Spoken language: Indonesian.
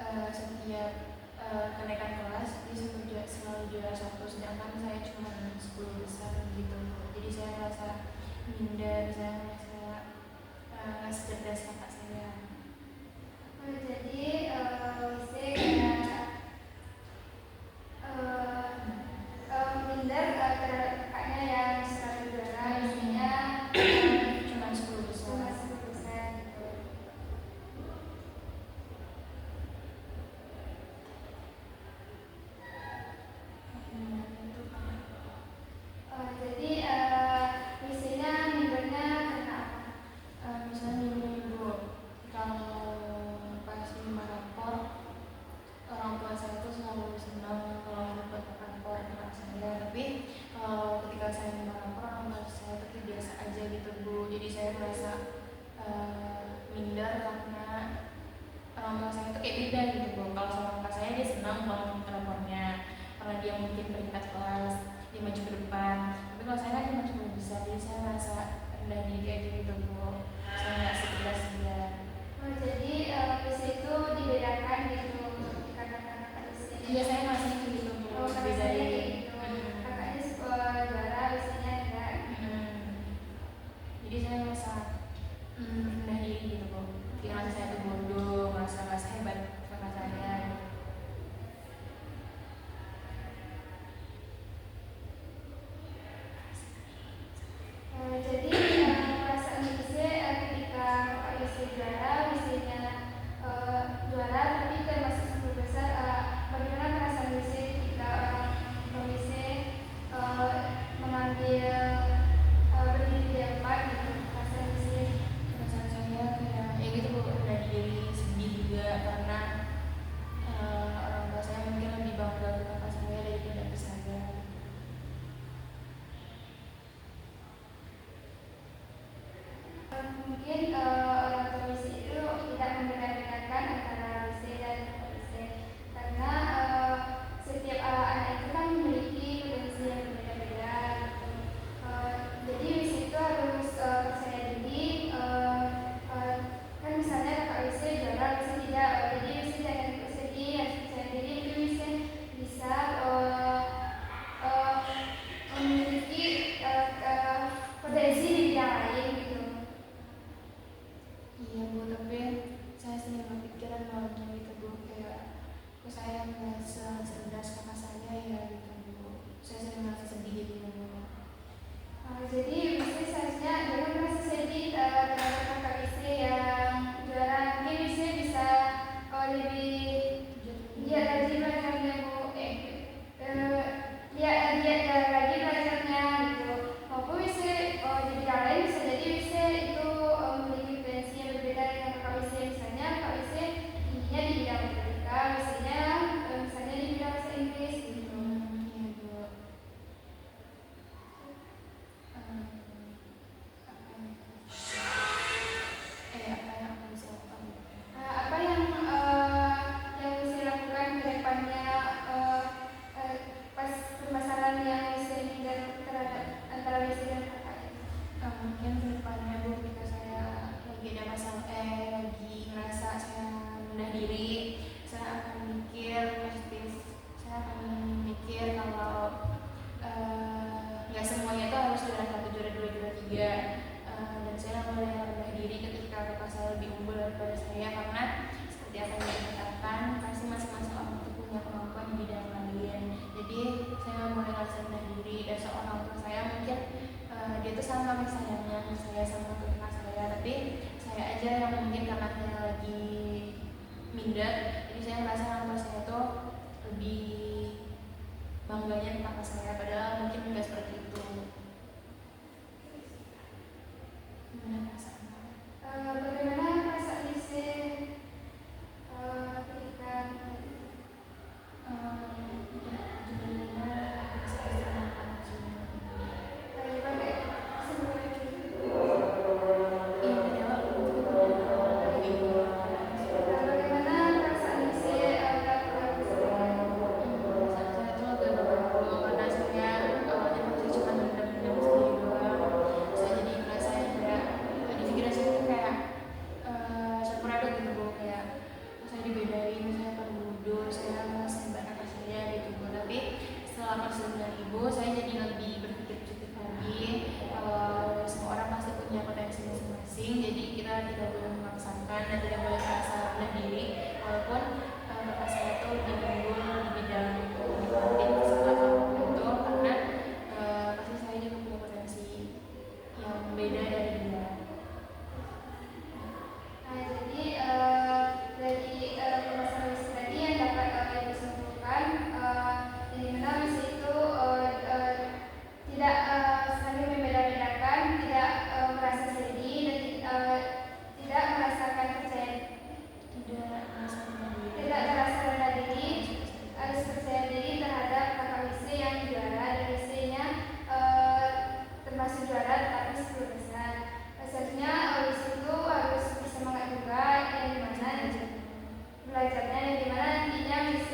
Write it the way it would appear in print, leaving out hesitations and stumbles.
setiap kenaikan kelas dia selalu juara satu, sedangkan saya cuma 10 besar gitu. Jadi saya merasa minder, saya merasa nggak secerdas kakak saya. Jadi saya kayak minder terhadap kakaknya yang selalu juara, misalnya cuma 10 besar. Gitu. Jadi misalnya mindernya karena apa? Misalnya ibu kalau pas lima rapor, orang tua saya tuh selalu senang kalau dapat rapor anak saya. Tapi kalau ketika saya lima rapor, orang tua saya tuh biasa aja gitu Bu. Jadi saya merasa minder karena orang tua saya tuh kayak beda gitu Bu. Kalau sama kakak saya dia senang kalau rapornya, karena dia mungkin peringkat kelas, dia maju ke depan. Tapi kalau saya kan cuma bisa, jadi saya merasa rendah diri aja gitu Bu. Saya nggak sekelas dia. Jadi bisa itu dibedakan gitu dikatakan kakak istri. Iya, saya masih gitu Bu. Kakak saya gitu. Kakaknya juara, biasanya enggak. Jadi saya merasa rendah diri gitu Bu. Pikiran saya tuh bodoh, merasa nggak sehebat kakak saya. Jadi perasaan bisa ketika kakak istri juara, misalnya juara tapi termasuk 10 besar, bagaimana perasaan bisa ketika komisi mengambil berdiri di depan gitu, perasaan bisa? Perasaan saya kayak ya gitu Bu, rendah diri, sedih juga karena orang tua saya mungkin lebih bangga ke kakak saya daripada ke saya. Mungkin orang tua WC itu tidak membeda-bedakan antara WC dan WC karena setiap anak itu kan memiliki potensi yang berbeda-beda gitu. Jadi WC itu harus percaya diri, kan misalnya kakak WC juara, WC tidak, jadi WC jangan bersedih, harus percaya diri, itu WC bisa memiliki potensi di bidang lain gitu. Iya Bu, tapi saya sering berpikiran malamnya gitu Bu, kayak kok saya nggak cerdas kakak saya ya gitu Bu. Saya sering merasa sedih gitu Bu. Jadi bisa seharusnya jangan merasa sedih terhadap kakak istri yang juara, mungkin bisa lebih giat lagi belajarnya Bu, giat lagi belajarnya gitu, maupun bisa di bidang lain bisa jadi bisa itu memiliki potensi yang berbeda dengan kakak istri. Misalnya kakak istri tingginya di bidang matematika, misalnya di bidang bahasa Inggris gitu. Iya Bu. Apa yang akan saya lakukan? Apa yang bisa lakukan ke depannya pas permasalahan yang bisa dan terhadap antara WC dan kakaknya? Mungkin kedepannya Bu, ketika saya lagi ada masalah, lagi ngerasa saya rendah diri, saya akan mikir positif. Saya akan mikir kalau nggak semuanya itu harus juara 1, juara 2, juara 3. Dan saya mulai rendah diri ketika kakak saya lebih unggul daripada saya, karena seperti apa yang dikatakan, pasti masing-masing orang itu punya kemampuan di bidang lain. Jadi saya mulai ngerasa rendah diri, dan seorang tua saya mungkin dia tuh sama sayangnya saya sama kakak saya, tapi saya aja yang mungkin karena saya lagi minder, jadi saya merasa orang tua saya tuh lebih bangganya kakak saya, padahal mungkin nggak seperti itu. Gimana perasaan? Bagaimana perasaan WC ketika Saya jadi merasa kayak di pikiran saya tuh kayak dimana tidak boleh merasa rendah diri, walaupun kakak saya tuh lebih unggul di bidang matematik, fisika, atau karena pasti saya juga punya potensi yang beda dari dia. Nah, jadi dari pembahasan misi tadi yang dapat Ibu simpulkan, yang dimana misi itu tidak saling membeda-bedakan, tidak merasa sedih dan tidak merasakan percaya, tidak merasa rendah diri, harus percaya diri terhadap kakak WC yang juara dan WC-nya termasuk juara tetapi 10 besar. Seharusnya WC itu harus bersemangat juga, yang dimana belajarnya, yang dimana nantinya WC